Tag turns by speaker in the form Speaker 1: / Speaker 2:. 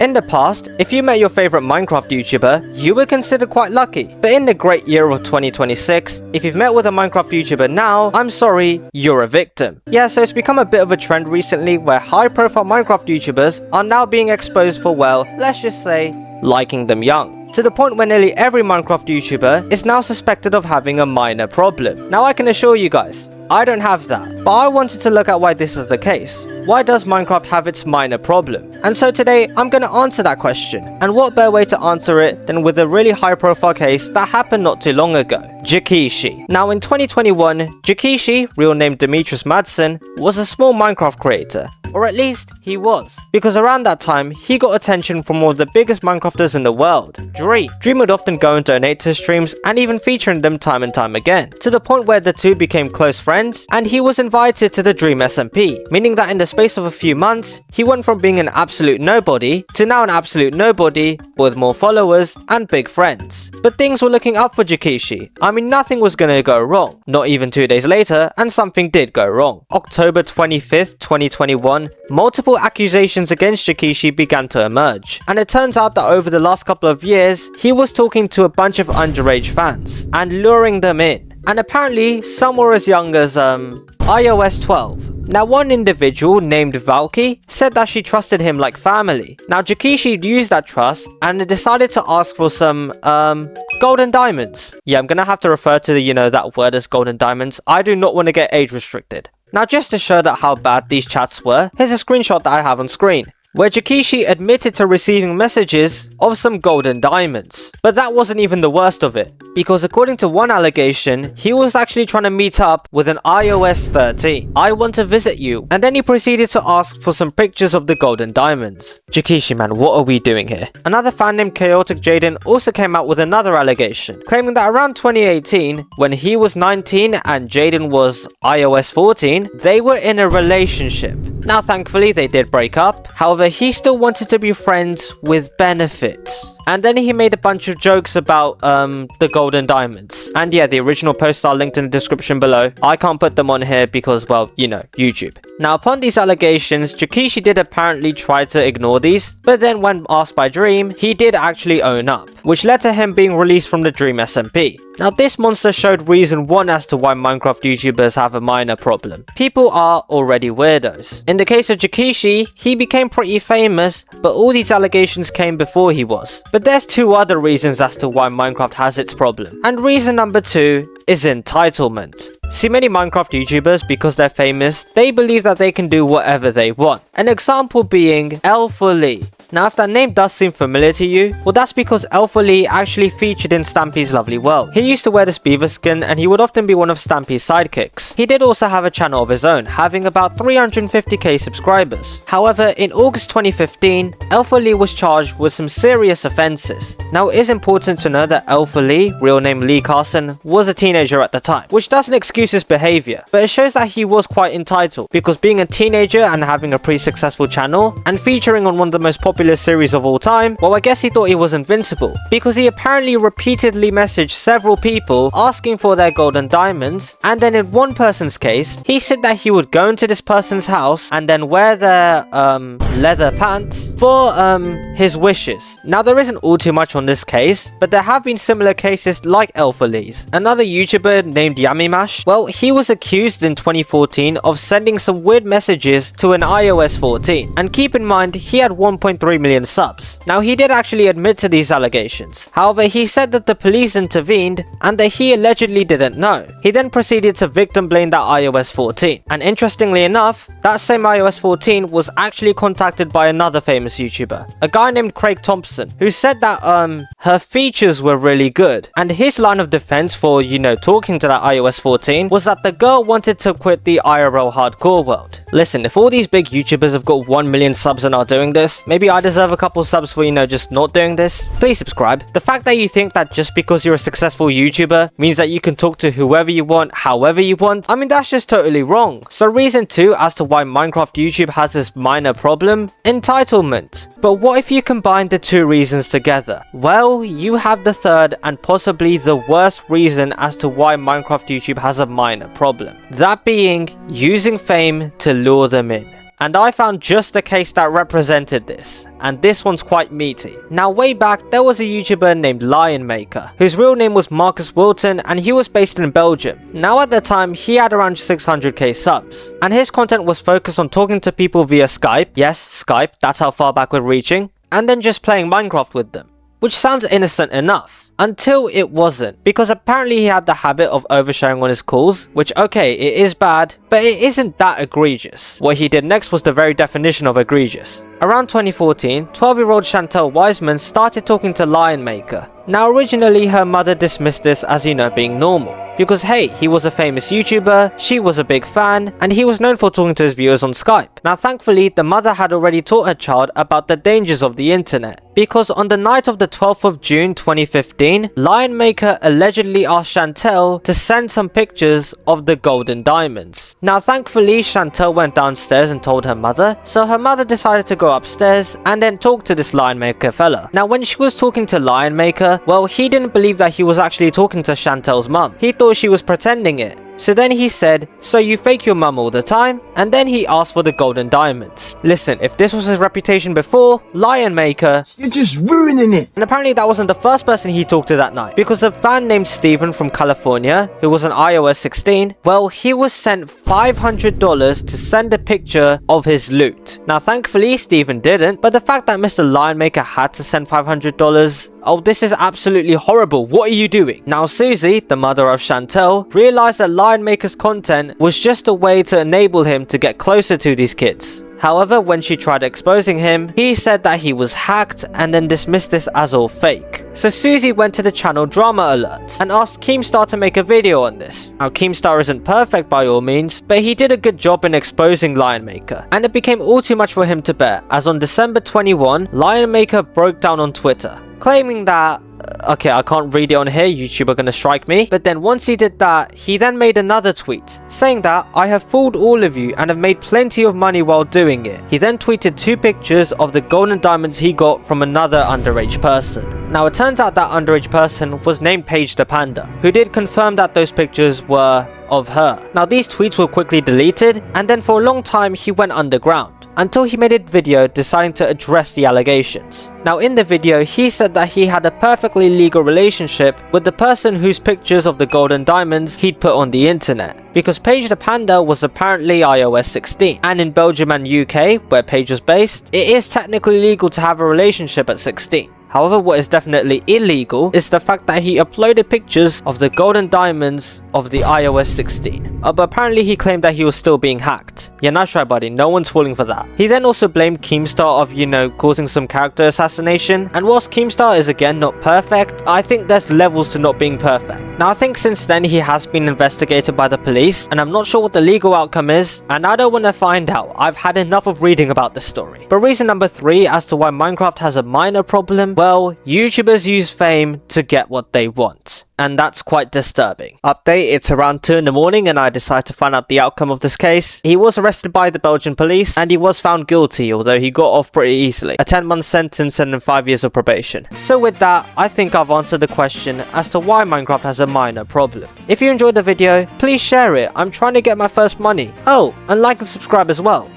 Speaker 1: In the past, if you met your favorite Minecraft YouTuber, you were considered quite lucky. But in the great year of 2026, if you've met with a Minecraft YouTuber now, I'm sorry, you're a victim. Yeah, so it's become a bit of a trend recently where high-profile Minecraft YouTubers are now being exposed for, well, let's just say, liking them young. To the point where nearly every Minecraft YouTuber is now suspected of having a minor problem. Now I can assure you guys, I don't have that, but I wanted to look at why this is the case. Why does Minecraft have its minor problem? And so today, I'm going to answer that question. And what better way to answer it than with a really high profile case that happened not too long ago. Jakishi. Now in 2021, Jakishi, real name Demetrius Madsen, was a small Minecraft creator. Or at least, he was. Because around that time, he got attention from one of the biggest Minecrafters in the world, Dream. Dream would often go and donate to his streams and even feature in them time and time again. To the point where the two became close friends, and he was invited to the Dream SMP, meaning that in the space of a few months, he went from being an absolute nobody to now an absolute nobody with more followers and big friends. But things were looking up for Jakishi. I mean, nothing was gonna go wrong. Not even 2 days later, and something did go wrong. October 25th, 2021, multiple accusations against Jakishi began to emerge. And it turns out that over the last couple of years, he was talking to a bunch of underage fans and luring them in. And apparently, some were as young as, iOS 12. Now, one individual named Valky said that she trusted him like family. Now, Jakishi used that trust and decided to ask for some, golden diamonds. Yeah, I'm gonna have to refer to, that word as golden diamonds. I do not want to get age restricted. Now, just to show that how bad these chats were, here's a screenshot that I have on screen, where Jakishi admitted to receiving messages of some golden diamonds. But that wasn't even the worst of it, because according to one allegation, he was actually trying to meet up with an iOS 13. I want to visit you. And then he proceeded to ask for some pictures of the golden diamonds. Jakishi man, what are we doing here? Another fan named Chaotic Jaden also came out with another allegation, claiming that around 2018, when he was 19 and Jaden was iOS 14, they were in a relationship. Now thankfully they did break up, however he still wanted to be friends with benefits. And then he made a bunch of jokes about the golden diamonds. And yeah, the original posts are linked in the description below. I can't put them on here because, well, YouTube. Now upon these allegations, Jakishi did apparently try to ignore these, but then when asked by Dream, he did actually own up, which led to him being released from the Dream SMP. Now this monster showed reason one as to why Minecraft YouTubers have a minor problem. People are already weirdos. In the case of Jakishi, he became pretty famous, but all these allegations came before he was. But there's two other reasons as to why Minecraft has its problem. And reason number two is entitlement. See, many Minecraft YouTubers, because they're famous, they believe that they can do whatever they want. An example being Elf4Lee. Now, if that name does seem familiar to you, well, that's because Elf4Lee actually featured in Stampy's Lovely World. He used to wear this beaver skin and he would often be one of Stampy's sidekicks. He did also have a channel of his own, having about 350k subscribers. However, in August 2015, Elf4Lee was charged with some serious offences. Now, it is important to know that Elf4Lee, real name Lee Carson, was a teenager at the time, which doesn't excuse his behaviour, but it shows that he was quite entitled, because being a teenager and having a pretty successful channel, and featuring on one of the most popular series of all time, well, I guess he thought he was invincible, because he apparently repeatedly messaged several people asking for their golden diamonds, and then in one person's case, he said that he would go into this person's house and then wear their, leather pants for, his wishes. Now, there isn't all too much on this case, but there have been similar cases like Elf4Lee's. Another YouTuber named Yamimash, well, he was accused in 2014 of sending some weird messages to an iOS 14, and keep in mind, he had 1.3 million subs. Now, he did actually admit to these allegations. However, he said that the police intervened and that he allegedly didn't know. He then proceeded to victim blame that iOS 14. And interestingly enough, that same iOS 14 was actually contacted by another famous YouTuber, a guy named Craig Thompson, who said that, her features were really good. And his line of defense for, talking to that iOS 14 was that the girl wanted to quit the IRL hardcore world. Listen, if all these big YouTubers have got 1 million subs and are doing this, maybe I deserve a couple subs for, just not doing this. Please subscribe. The fact that you think that just because you're a successful YouTuber means that you can talk to whoever you want, however you want, I mean, that's just totally wrong. So reason 2 as to why Minecraft YouTube has this minor problem, entitlement. But what if you combine the two reasons together? Well, you have the third and possibly the worst reason as to why Minecraft YouTube has a minor problem. That being using fame to lure them in. and I found just a case that represented this, and this one's quite meaty. Now way back, there was a YouTuber named Lion Maker, whose real name was Marcus Wilton, and he was based in Belgium. Now at the time, he had around 600k subs, and his content was focused on talking to people via Skype. Yes, Skype, that's how far back we're reaching, and then just playing Minecraft with them. Which sounds innocent enough. Until it wasn't, because apparently he had the habit of oversharing on his calls, which okay, it is bad, but it isn't that egregious. What he did next was the very definition of egregious. Around 2014, 12-year-old Chantel Wiseman started talking to Lion Maker. Now originally her mother dismissed this as, being normal. Because hey, he was a famous YouTuber, she was a big fan, and he was known for talking to his viewers on Skype. Now thankfully, the mother had already taught her child about the dangers of the internet. Because on the night of the 12th of June 2015, Lion Maker allegedly asked Chantel to send some pictures of the golden diamonds. Now thankfully, Chantel went downstairs and told her mother, so her mother decided to go upstairs and then talk to this Lion Maker fella. Now when she was talking to Lion Maker, well, he didn't believe that he was actually talking to Chantel's mum. He thought she was pretending it. So then he said, so you fake your mum all the time? And then he asked for the golden diamonds. Listen, if this was his reputation before, Lion Maker,
Speaker 2: you're just ruining it.
Speaker 1: And apparently that wasn't the first person he talked to that night. Because a fan named Steven from California, who was on iOS 16, well, he was sent $500 to send a picture of his loot. Now thankfully Steven didn't, but the fact that Mr. Lion Maker had to send $500, oh, this is absolutely horrible. What are you doing? Now Susie, the mother of Chantel, realized that Lion Maker's content was just a way to enable him to get closer to these kids. However, when she tried exposing him, he said that he was hacked and then dismissed this as all fake. So Susie went to the channel Drama Alert and asked Keemstar to make a video on this. Now Keemstar isn't perfect by all means, but he did a good job in exposing Lion Maker. And it became all too much for him to bear, as on December 21, Lion Maker broke down on Twitter, claiming that okay, I can't read it on here, YouTube are gonna strike me. But then once he did that, he then made another tweet saying that I have fooled all of you and have made plenty of money while doing it. He then tweeted 2 pictures of the golden diamonds he got from another underage person. Now it turns out that underage person was named Paige the Panda, who did confirm that those pictures were of her. Now these tweets were quickly deleted, and then for a long time he went underground, until he made a video deciding to address the allegations. Now in the video, he said that he had a perfectly legal relationship with the person whose pictures of the golden diamonds he'd put on the internet, because Paige the Panda was apparently iOS 16, and in Belgium and UK, where Paige was based, it is technically legal to have a relationship at 16. However, what is definitely illegal is the fact that he uploaded pictures of the golden diamonds of the iOS 16. But apparently he claimed that he was still being hacked. Yeah, nice try, buddy. No one's falling for that. He then also blamed Keemstar of, causing some character assassination. And whilst Keemstar is again not perfect, I think there's levels to not being perfect. Now, I think since then he has been investigated by the police, and I'm not sure what the legal outcome is, and I don't want to find out. I've had enough of reading about this story. But reason number 3 as to why Minecraft has a minor problem, well, YouTubers use fame to get what they want. And that's quite disturbing. Update, it's around 2 in the morning and I decide to find out the outcome of this case. He was arrested by the Belgian police and he was found guilty, although he got off pretty easily. A 10-month sentence and then 5 years of probation. So with that, I think I've answered the question as to why Minecraft has a minor problem. If you enjoyed the video, please share it. I'm trying to get my first money. Oh, and like and subscribe as well.